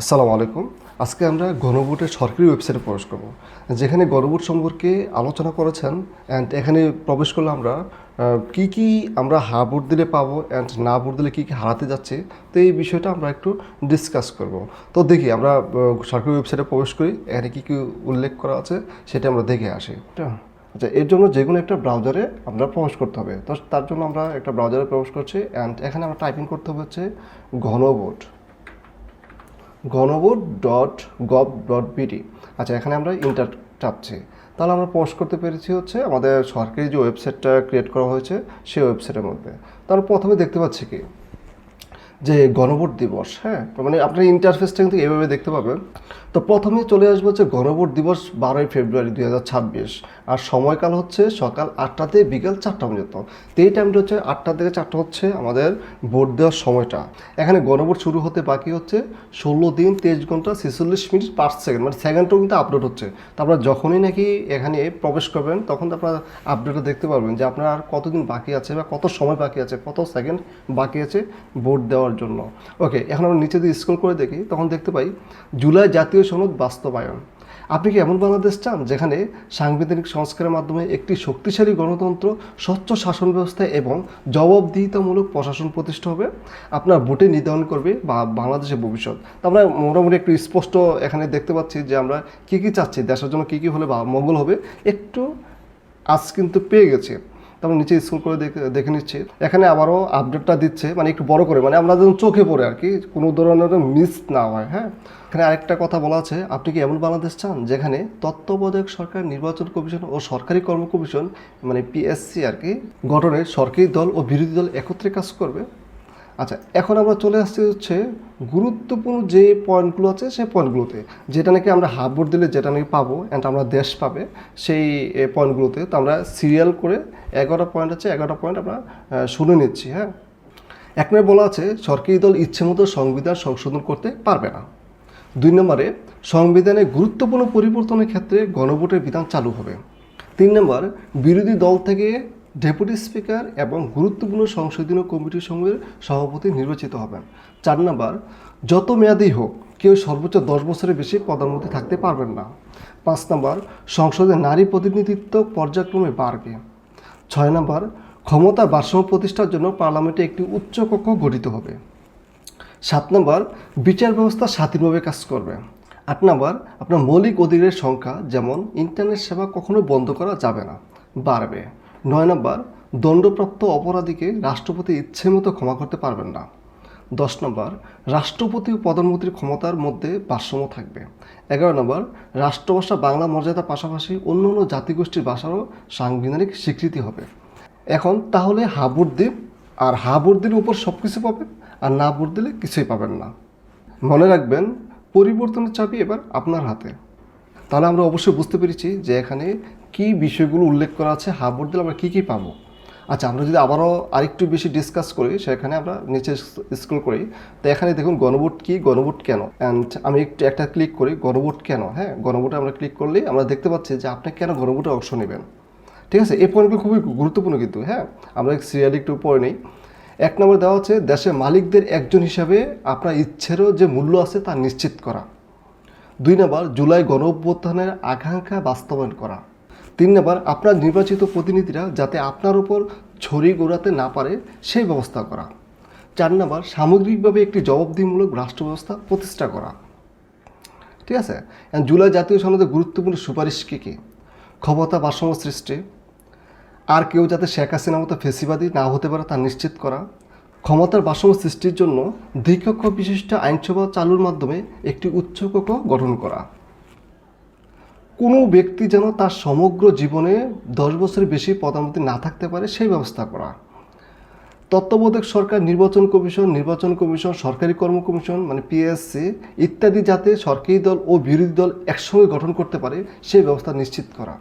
আসসালামু আলাইকুম। আজকে আমরা গণভোটের সরকারি ওয়েবসাইটে প্রবেশ করব, যেখানে গণভোট সম্পর্কে আলোচনা করেছেন। অ্যান্ড এখানে প্রবেশ করলে আমরা কি কি আমরা হ্যাঁ ভোট দিলে পাবো অ্যান্ড না ভোট দিলে কী কী হারাতে যাচ্ছে, তো এই বিষয়টা আমরা একটু ডিসকাস করব। তো দেখি আমরা সরকারি ওয়েবসাইটে প্রবেশ করি, এখানে কী কী উল্লেখ করা আছে সেটা আমরা দেখে আসি। আচ্ছা, এর জন্য যে কোনো একটা ব্রাউজারে আমরা প্রবেশ করতে হবে। তো তার জন্য আমরা একটা ব্রাউজারে প্রবেশ করছি অ্যান্ড এখানে আমরা টাইপিং করতে হবে হচ্ছে গণভোট গণভোট.gov.bd। আচ্ছা, এখানে আমরা ইন্টার চাপছি, তাহলে আমরা পোস্ট করতে পেরেছি হচ্ছে আমাদের সরকারি যে ওয়েবসাইটটা ক্রিয়েট করা হয়েছে সেই ওয়েবসাইটের মধ্যে। তাহলে প্রথমে দেখতে পাচ্ছি কি যে গণভোট দিবস, হ্যাঁ, মানে আপনার ইন্টারফেসটা কিন্তু এইভাবে দেখতে পাবেন। তো প্রথমে চলে আসবো হচ্ছে গণভোট দিবস 12ই ফেব্রুয়ারি 2026, আর সময়কাল হচ্ছে সকাল 8টা থেকে বিকাল 4টা পর্যন্ত। তো এই টাইমটা হচ্ছে 8টা থেকে 4টা হচ্ছে আমাদের ভোট দেওয়ার সময়টা। এখানে গণভোট শুরু হতে বাকি হচ্ছে 16 দিন 23 ঘন্টা 46 মিনিট 5 সেকেন্ড, মানে সেকেন্ডটাও কিন্তু আপলোড হচ্ছে। তো আপনারা যখনই নাকি এখানে প্রবেশ করবেন তখন তো আপনারা আপডেটটা দেখতে পারবেন যে আপনার আর কতদিন বাকি আছে বা কত সময় বাকি আছে, কত সেকেন্ড বাকি আছে ভোট দেওয়ার জন্য। ওকে, এখন আমরা নিচে দিয়ে স্ক্রল করে দেখি, তখন দেখতে পাই জুলাই জাতীয় সনদ বাস্তবায়ন। আপনি কি এমন বাংলাদেশ চান যেখানে সাংবিধানিক সংস্কারের মাধ্যমে একটি শক্তিশালী গণতন্ত্র, স্বচ্ছ শাসন ব্যবস্থা এবং জবাবদিহিতামূলক প্রশাসন প্রতিষ্ঠা হবে? আপনার ভোটে নির্ধারণ করবে বা বাংলাদেশের ভবিষ্যৎ। তো আমরা মোটামুটি একটু স্পষ্ট এখানে দেখতে পাচ্ছি যে আমরা কী কী চাচ্ছি, দেশের জন্য কী কী হলে বা মঙ্গল হবে একটু আজ কিন্তু পেয়ে গেছি। তারপর নিচে স্ক্রল করে দেখে নিচ্ছি, এখানে আবারও আপডেটটা দিচ্ছে, মানে একটু বড় করে, মানে আমরা যেন চোখে পড়ে আর কি, কোনো ধরনের মিস না হয়। হ্যাঁ, এখানে আরেকটা কথা বলা আছে, আপনি কি এমন বাংলাদেশ চান যেখানে তত্ত্বাবধায়ক সরকার, নির্বাচন কমিশন ও সরকারি কর্ম কমিশন, মানে পিএসসি আর কি, গঠনে সরকারি দল ও বিরোধী দল একত্রে কাজ করবে? আচ্ছা, এখন আমরা চলে আসছি হচ্ছে গুরুত্বপূর্ণ যে পয়েন্টগুলো আছে সেই পয়েন্টগুলোতে, যেটা নাকি আমরা হাফ ভোট দিলে যেটা নাকি পাবো অ্যান্ড আমরা দেশ পাবে সেই পয়েন্টগুলোতে। তো আমরা সিরিয়াল করে 11টা পয়েন্ট আছে, 11টা পয়েন্ট আমরা শুনে নিচ্ছি। হ্যাঁ, এক নম্বরে বলা আছে সরকারি দল ইচ্ছে মতো সংবিধান সংশোধন করতে পারবে না। 2 নম্বরে সংবিধানে গুরুত্বপূর্ণ পরিবর্তনের ক্ষেত্রে গণভোটের বিধান চালু হবে। 3 নম্বর, বিরোধী দল থেকে ডেপুটি স্পিকার এবং গুরুত্বপূর্ণ সংসদীয় কমিটির সঙ্গে সভাপতি নির্বাচিত হবেন। 4 নম্বর, যত মেয়াদেই হোক কেউ সর্বোচ্চ 10 বছরের বেশি প্রধানমন্ত্রী থাকতে পারবেন না। 5 নম্বর, সংসদে নারী প্রতিনিধিত্ব পর্যায়ক্রমে বাড়বে। 6 নম্বর, ক্ষমতা ভারসাম্য প্রতিষ্ঠার জন্য পার্লামেন্টে একটি উচ্চ কক্ষ গঠিত হবে। 7 নম্বর, বিচার ব্যবস্থা স্বাধীনভাবে কাজ করবে। 8 নম্বর, আপনার মৌলিক অধিকারের সংখ্যা যেমন ইন্টারনেট সেবা কখনো বন্ধ করা যাবে না, বাড়বে। 9 নম্বর, দণ্ডপ্রাপ্ত অপরাধীকে রাষ্ট্রপতি ইচ্ছে মতো ক্ষমা করতে পারবেন না। 10 নম্বর, রাষ্ট্রপতি ও প্রধানমন্ত্রীর ক্ষমতার মধ্যে ভারসাম্য থাকবে। 11 নম্বর, রাষ্ট্রভাষা বাংলা মর্যাদার পাশাপাশি অন্য অন্য জাতিগোষ্ঠীর ভাষারও সাংবিধানিক স্বীকৃতি হবে। এখন তাহলে হা ভোট দিন, আর হা ভোট দিলে উপর সব কিছু পাবেন, আর না ভোট দিলে কিছুই পাবেন না। মনে রাখবেন, পরিবর্তনের চাবি এবার আপনার হাতে। তাহলে আমরা অবশ্যই বুঝতে পেরেছি যে এখানে কী বিষয়গুলো উল্লেখ করা আছে, হা ভোট দিলে আমরা কী কী পাবো। আচ্ছা, আমরা যদি আবারও আরেকটু বেশি ডিসকাস করি, সেখানে আমরা নিচে স্ক্রল করি। তো এখানে দেখুন গণভোট কী, গণভোট কেন, অ্যান্ড আমি একটা ক্লিক করি গণভোট কেন। হ্যাঁ, গণভোটে আমরা ক্লিক করলেই আমরা দেখতে পাচ্ছি যে আপনি কেন গণভোটে অংশ নেবেন। ঠিক আছে, এই পয়েন্টগুলো খুবই গুরুত্বপূর্ণ কিন্তু। হ্যাঁ, আমরা সিরিয়ালি একটু পড়ে নিই। 1 নম্বর দেওয়া হচ্ছে দেশের মালিকদের একজন হিসাবে আপনার ইচ্ছেরও যে মূল্য আছে তা নিশ্চিত করা। 2 নম্বর, জুলাই গণ অভ্যুত্থানের আকাঙ্ক্ষা বাস্তবায়ন করা। 3 নম্বর, আপনার নির্বাচিত প্রতিনিধিরা যাতে আপনার উপর ছড়ি ঘোরাতে না পারে সেই ব্যবস্থা করা। 4 নম্বর, সামগ্রিকভাবে একটি জবাবদিহিমূলক রাষ্ট্র ব্যবস্থা প্রতিষ্ঠা করা। ঠিক আছে, জুলাই জাতীয় সনদের গুরুত্বপূর্ণ সুপারিশ কী কী? ক্ষমতা ভারসাম্য সৃষ্টি, আর কেউ যাতে শেখ হাসিনার মতো ফেসিবাদী না হতে পারে তা নিশ্চিত করা। ক্ষমতার ভারসাম্য সৃষ্টির জন্য দ্বিকক্ষ বিশিষ্ট আইনসভা চালুর মাধ্যমে একটি উচ্চকক্ষ গঠন করা। কোনো ব্যক্তি যেন তার সমগ্র জীবনে 10 বছরের বেশি প্রধানমন্ত্রী না থাকতে পারে সেই ব্যবস্থা করা। তত্ত্বাবধায়ক সরকার, নির্বাচন কমিশন, সরকারি কর্ম কমিশন মানে পিএসসি ইত্যাদি যাতে সরকারি দল ও বিরোধী দল একসঙ্গে গঠন করতে পারে সেই ব্যবস্থা নিশ্চিত করা।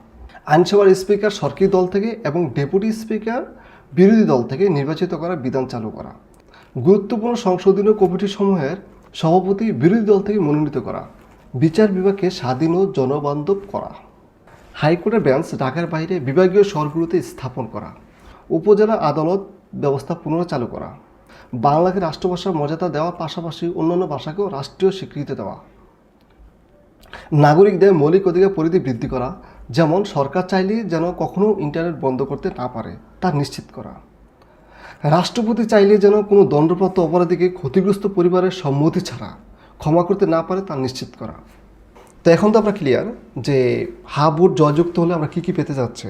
আইনসভার স্পিকার সরকারি দল থেকে এবং ডেপুটি স্পিকার বিরোধী দল থেকে নির্বাচিত করা বিধান চালু করা। গুরুত্বপূর্ণ সংসদীয় কমিটিসমূহের সভাপতি বিরোধী দল থেকে মনোনীত করা। বিচার বিভাগকে স্বাধীন ও জনবান্ধব করা। হাইকোর্টের বেঞ্চ ঢাকার বাইরে বিভাগীয় শহরগুলোতে স্থাপন করা। উপজেলা আদালত ব্যবস্থা পুনরায় চালু করা। বাংলাকে রাষ্ট্রভাষার মর্যাদা দেওয়ার পাশাপাশি অন্যান্য ভাষাকেও রাষ্ট্রীয় স্বীকৃতি দেওয়া, নাগরিকদের মৌলিক অধিকার পরিধি বৃদ্ধি করা, যেমন সরকার চাইলে যেন কখনো ইন্টারনেট বন্ধ করতে না পারে তা নিশ্চিত করা, রাষ্ট্রপতি চাইলে যেন কোনো দণ্ডপ্রাপ্ত অপরাধীকে ক্ষতিগ্রস্ত পরিবারের সম্মতি ছাড়া ক্ষমা করতে না পারে তা নিশ্চিত করা। তো এখন তো আমরা ক্লিয়ার যে হা ভোট জয়যুক্ত হলে আমরা কী কী পেতে যাচ্ছে।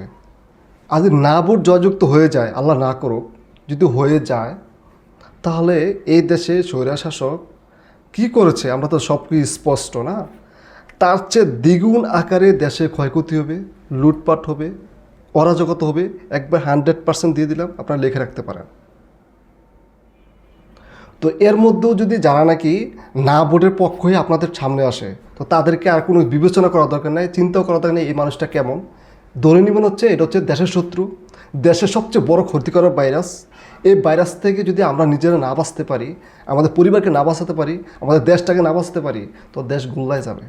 আর যদি না ভোট জয়যুক্ত হয়ে যায়, আল্লাহ না করুক, যদি হয়ে যায়, তাহলে এই দেশে স্বৈরশাসক কী করেছে আমরা তো সব কিছু স্পষ্ট না। তার চেয়ে দ্বিগুণ আকারে দেশে ক্ষয়ক্ষতি হবে, লুটপাট হবে, অরাজকতা হবে। একবার 100% দিয়ে দিলাম, আপনারা লিখে রাখতে পারেন। তো এর মধ্যেও যদি যারা নাকি না ভোটের পক্ষ হয়ে আপনাদের সামনে আসে, তো তাদেরকে আর কোনো বিবেচনা করার দরকার নেই, চিন্তাও করার দরকার নেই এই মানুষটা কেমন। ধরে নেবেন হচ্ছে এটা হচ্ছে দেশের শত্রু, দেশের সবচেয়ে বড় ক্ষতিকারক ভাইরাস। এই ভাইরাস থেকে যদি আমরা নিজেরা না বাঁচতে পারি, আমাদের পরিবারকে না বাঁচাতে পারি, আমাদের দেশটাকে না বাঁচাতে পারি, তো দেশ গোল্লায় যাবে।